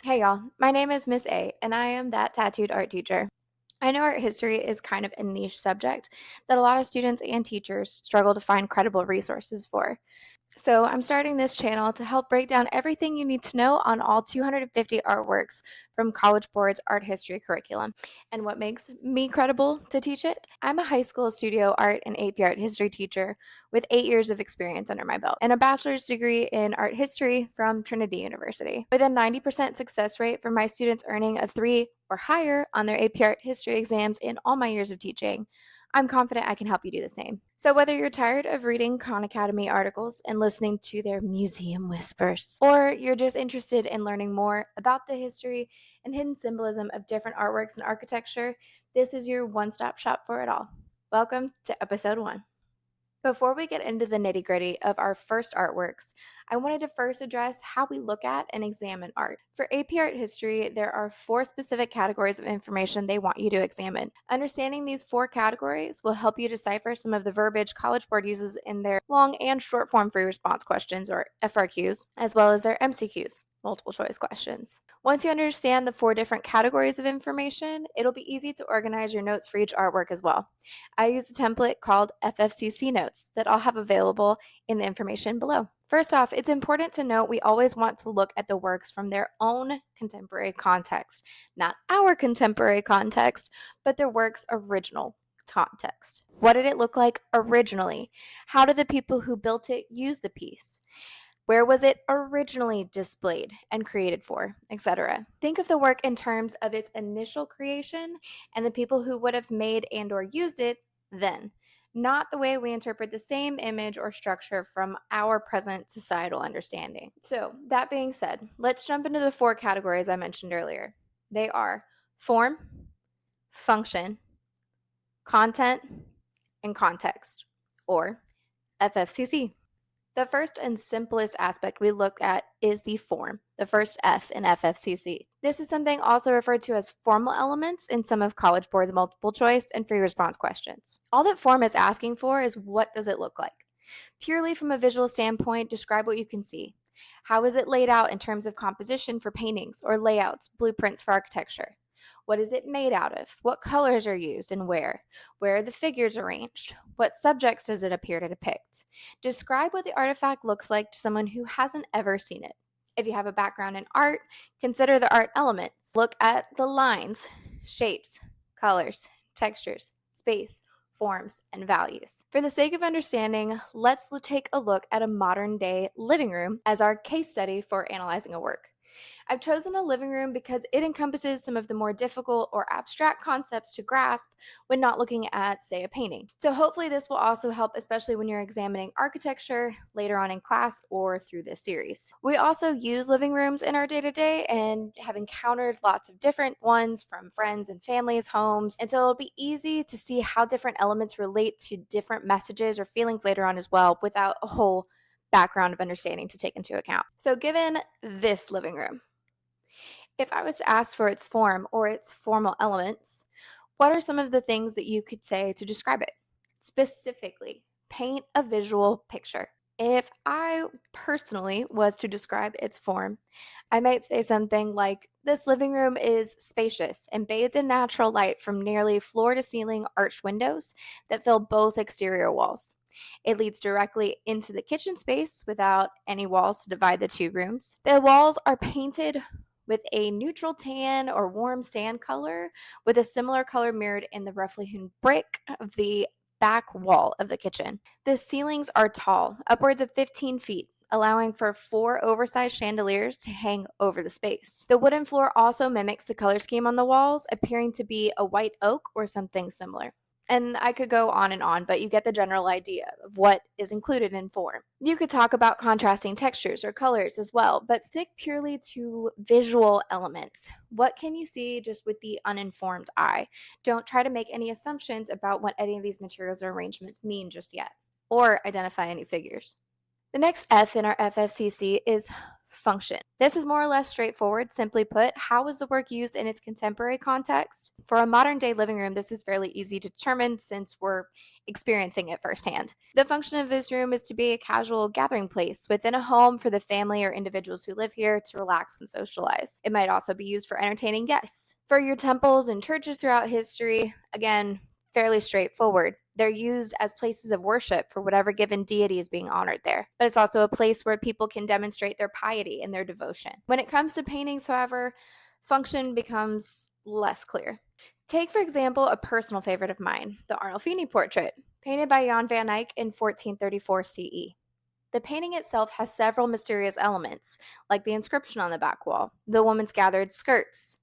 Hey y'all, my name is Miss A, and I am that tattooed art teacher. I know art history is kind of a niche subject that a lot of students and teachers struggle to find credible resources for. So, I'm starting this channel to help break down everything you need to know on all 250 artworks from College Board's art history curriculum. And what makes me credible to teach it? I'm a high school studio art and AP art history teacher with 8 years of experience under my belt and a bachelor's degree in art history from Trinity University. With a 90% success rate for my students earning a 3 or higher on their AP art history exams in all my years of teaching, I'm confident I can help you do the same. So, whether you're tired of reading Khan Academy articles and listening to their museum whispers, or you're just interested in learning more about the history and hidden symbolism of different artworks and architecture, this is your one stop shop for it all. Welcome to episode 1. Before we get into the nitty gritty of our first artworks, I wanted to first address how we look at and examine art. For AP Art History, there are 4 specific categories of information they want you to examine. Understanding these 4 categories will help you decipher some of the verbiage College Board uses in their long and short form free response questions, or FRQs, as well as their MCQs, multiple choice questions. Once you understand the 4 different categories of information, it'll be easy to organize your notes for each artwork as well. I use a template called FFCC notes that I'll have available in the information below. First off, it's important to note we always want to look at the works from their own contemporary context, not our contemporary context, but their work's original context. What did it look like originally? How did the people who built it use the piece? Where was it originally displayed and created for, etc.? Think of the work in terms of its initial creation and the people who would have made and or used it then, not the way we interpret the same image or structure from our present societal understanding. So, that being said, let's jump into the 4 categories I mentioned earlier. They are form, function, content, and context, or FFCC. The first and simplest aspect we look at is the form, the first F in FFCC. This is something also referred to as formal elements in some of College Board's multiple choice and free response questions. All that form is asking for is, what does it look like? Purely from a visual standpoint, describe what you can see. How is it laid out in terms of composition for paintings or layouts, blueprints for architecture? What is it made out of? What colors are used and where? Where are the figures arranged? What subjects does it appear to depict? Describe what the artifact looks like to someone who hasn't ever seen it. If you have a background in art, consider the art elements. Look at the lines, shapes, colors, textures, space, forms, and values. For the sake of understanding, let's take a look at a modern day living room as our case study for analyzing a work. I've chosen a living room because it encompasses some of the more difficult or abstract concepts to grasp when not looking at, say, a painting. So hopefully this will also help, especially when you're examining architecture later on in class or through this series. We also use living rooms in our day-to-day and have encountered lots of different ones from friends and families' homes, and so it'll be easy to see how different elements relate to different messages or feelings later on as well without a whole background of understanding to take into account. So given this living room, if I was to ask for its form or its formal elements, what are some of the things that you could say to describe it? Specifically, paint a visual picture. If I personally was to describe its form, I might say something like, this living room is spacious and bathed in natural light from nearly floor to ceiling arched windows that fill both exterior walls. It leads directly into the kitchen space without any walls to divide the 2 rooms. The walls are painted with a neutral tan or warm sand color, with a similar color mirrored in the roughly hewn brick of the back wall of the kitchen. The ceilings are tall, upwards of 15 feet, allowing for 4 oversized chandeliers to hang over the space. The wooden floor also mimics the color scheme on the walls, appearing to be a white oak or something similar. And I could go on, but you get the general idea of what is included in form. You could talk about contrasting textures or colors as well, but stick purely to visual elements. What can you see just with the uninformed eye? Don't try to make any assumptions about what any of these materials or arrangements mean just yet, or identify any figures. The next F in our FFCC is function. This is more or less straightforward. Simply put, how was the work used in its contemporary context? For a modern day living room, this is fairly easy to determine since we're experiencing it firsthand. The function of this room is to be a casual gathering place within a home for the family or individuals who live here to relax and socialize. It might also be used for entertaining guests. For your temples and churches throughout history, again, fairly straightforward. They're used as places of worship for whatever given deity is being honored there. But it's also a place where people can demonstrate their piety and their devotion. When it comes to paintings, however, function becomes less clear. Take, for example, a personal favorite of mine, the Arnolfini portrait, painted by Jan van Eyck in 1434 CE. The painting itself has several mysterious elements, like the inscription on the back wall, the woman's gathered skirts,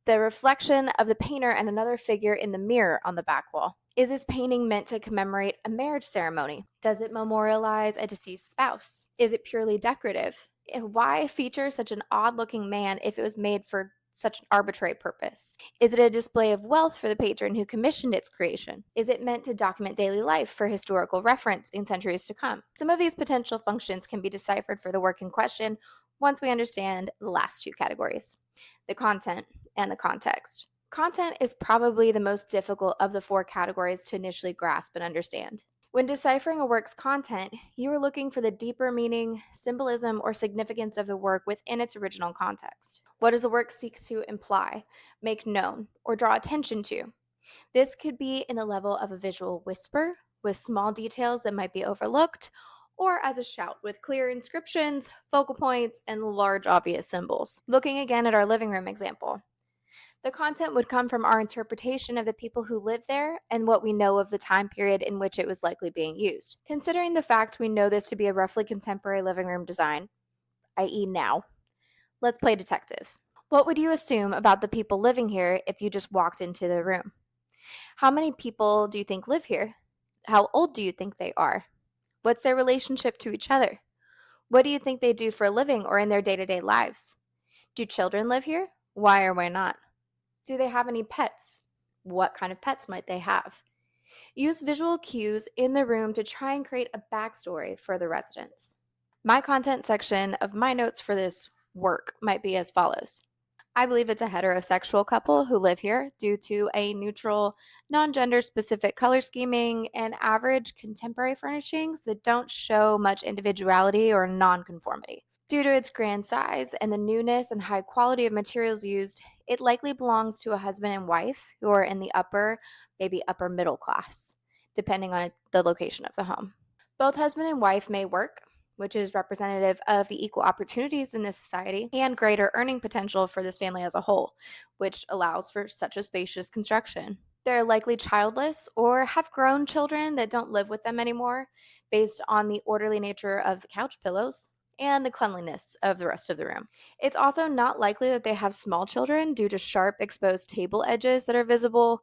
the reflection of the painter and another figure in the mirror on the back wall. Is this painting meant to commemorate a marriage ceremony? Does it memorialize a deceased spouse? Is it purely decorative? Why feature such an odd-looking man if it was made for such an arbitrary purpose? Is it a display of wealth for the patron who commissioned its creation? Is it meant to document daily life for historical reference in centuries to come? Some of these potential functions can be deciphered for the work in question once we understand the last two categories, the content and the context. Content is probably the most difficult of the four categories to initially grasp and understand. When deciphering a work's content, you are looking for the deeper meaning, symbolism, or significance of the work within its original context. What does the work seek to imply, make known, or draw attention to? This could be in the level of a visual whisper, with small details that might be overlooked, or as a shout with clear inscriptions, focal points, and large obvious symbols. Looking again at our living room example, the content would come from our interpretation of the people who live there and what we know of the time period in which it was likely being used. Considering the fact we know this to be a roughly contemporary living room design, i.e. now, let's play detective. What would you assume about the people living here if you just walked into the room? How many people do you think live here? How old do you think they are? What's their relationship to each other? What do you think they do for a living or in their day-to-day lives? Do children live here? Why or why not? Do they have any pets? What kind of pets might they have? Use visual cues in the room to try and create a backstory for the residents. My content section of my notes for this work might be as follows. I believe it's a heterosexual couple who live here due to a neutral, non-gender specific color scheming and average contemporary furnishings that don't show much individuality or non-conformity. Due to its grand size and the newness and high quality of materials used, it likely belongs to a husband and wife who are in the upper, maybe upper middle class, depending on the location of the home. Both husband and wife may work, which is representative of the equal opportunities in this society and greater earning potential for this family as a whole, which allows for such a spacious construction. They're likely childless or have grown children that don't live with them anymore, based on the orderly nature of the couch pillows and the cleanliness of the rest of the room. It's also not likely that they have small children due to sharp exposed table edges that are visible,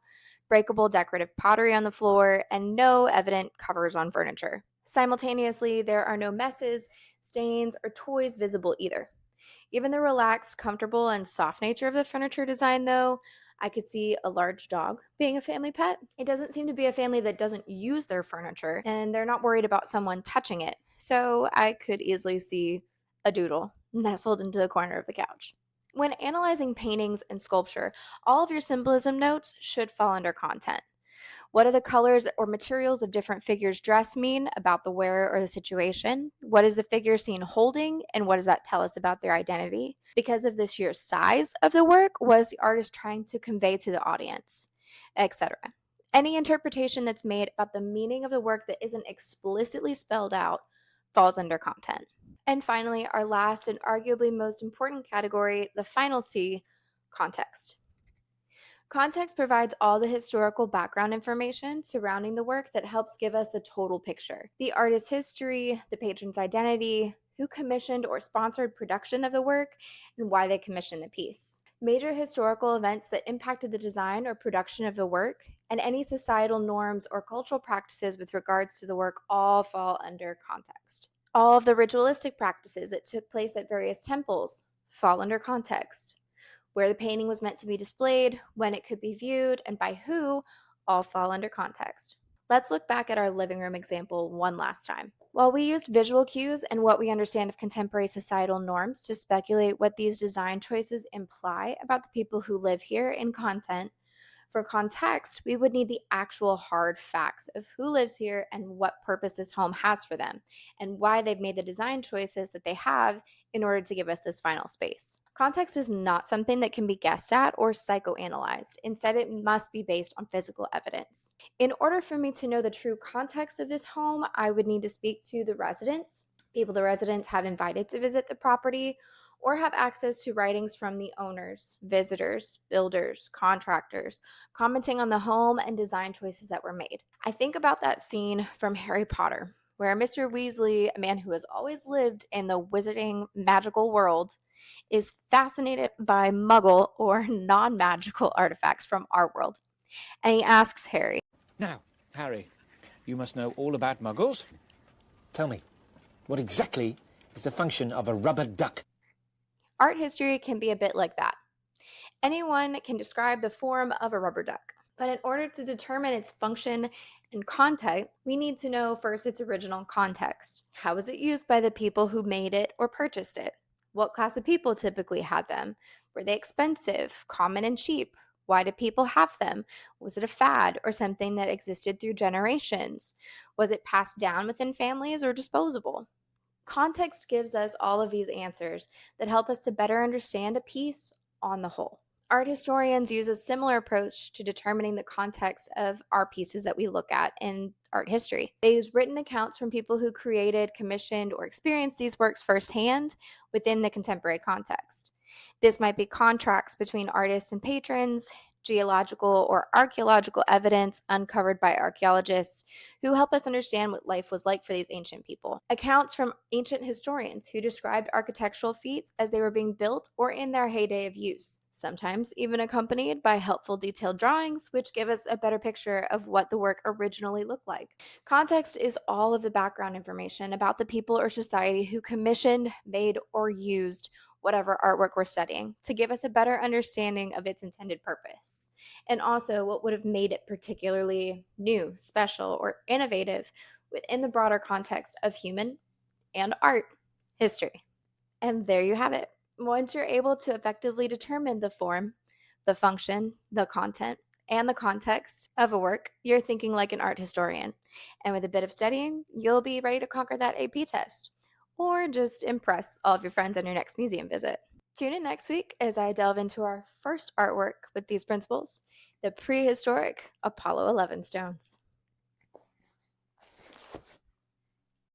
breakable decorative pottery on the floor, and no evident covers on furniture. Simultaneously, there are no messes, stains, or toys visible either. Given the relaxed, comfortable, and soft nature of the furniture design, though, I could see a large dog being a family pet. It doesn't seem to be a family that doesn't use their furniture, and they're not worried about someone touching it. So I could easily see a doodle nestled into the corner of the couch. When analyzing paintings and sculpture, all of your symbolism notes should fall under content. What do the colors or materials of different figures' dress mean about the wearer or the situation? What is the figure seen holding, and what does that tell us about their identity? Because of the sheer size of the work, what is the artist trying to convey to the audience, etc. Any interpretation that's made about the meaning of the work that isn't explicitly spelled out falls under content. And finally, our last and arguably most important category, the final C, context. Context provides all the historical background information surrounding the work that helps give us the total picture. The artist's history, the patron's identity, who commissioned or sponsored production of the work, and why they commissioned the piece. Major historical events that impacted the design or production of the work, and any societal norms or cultural practices with regards to the work all fall under context. All of the ritualistic practices that took place at various temples fall under context. Where the painting was meant to be displayed, when it could be viewed, and by who, all fall under context. Let's look back at our living room example one last time. While we used visual cues and what we understand of contemporary societal norms to speculate what these design choices imply about the people who live here in content, for context, we would need the actual hard facts of who lives here and what purpose this home has for them, and why they've made the design choices that they have in order to give us this final space. Context is not something that can be guessed at or psychoanalyzed. Instead, it must be based on physical evidence. In order for me to know the true context of this home, I would need to speak to the residents, people the residents have invited to visit the property, or have access to writings from the owners, visitors, builders, contractors, commenting on the home and design choices that were made. I think about that scene from Harry Potter, where Mr. Weasley, a man who has always lived in the wizarding magical world, is fascinated by muggle or non magical artifacts from our world. And he asks Harry, Now, Harry, you must know all about muggles. Tell me, what exactly is the function of a rubber duck? art history can be a bit like that. Anyone can describe the form of a rubber duck, but in order to determine its function and content, we need to know first its original context. How was it used by the people who made it or purchased it? What class of people typically had them? Were they expensive, common, and cheap? Why did people have them? Was it a fad or something that existed through generations? Was it passed down within families or disposable? Context gives us all of these answers that help us to better understand a piece on the whole. Art historians use a similar approach to determining the context of our pieces that we look at in art history. They use written accounts from people who created, commissioned, or experienced these works firsthand within the contemporary context. This might be contracts between artists and patrons, geological or archaeological evidence uncovered by archaeologists who help us understand what life was like for these ancient people. Accounts from ancient historians who described architectural feats as they were being built or in their heyday of use, sometimes even accompanied by helpful detailed drawings which give us a better picture of what the work originally looked like. Context is all of the background information about the people or society who commissioned, made, or used whatever artwork we're studying to give us a better understanding of its intended purpose, and also what would have made it particularly new, special, or innovative within the broader context of human and art history. And there you have it. Once you're able to effectively determine the form, the function, the content, and the context of a work, you're thinking like an art historian. And with a bit of studying, you'll be ready to conquer that AP test or just impress all of your friends on your next museum visit. Tune in next week as I delve into our first artwork with these principles, the prehistoric Apollo 11 stones.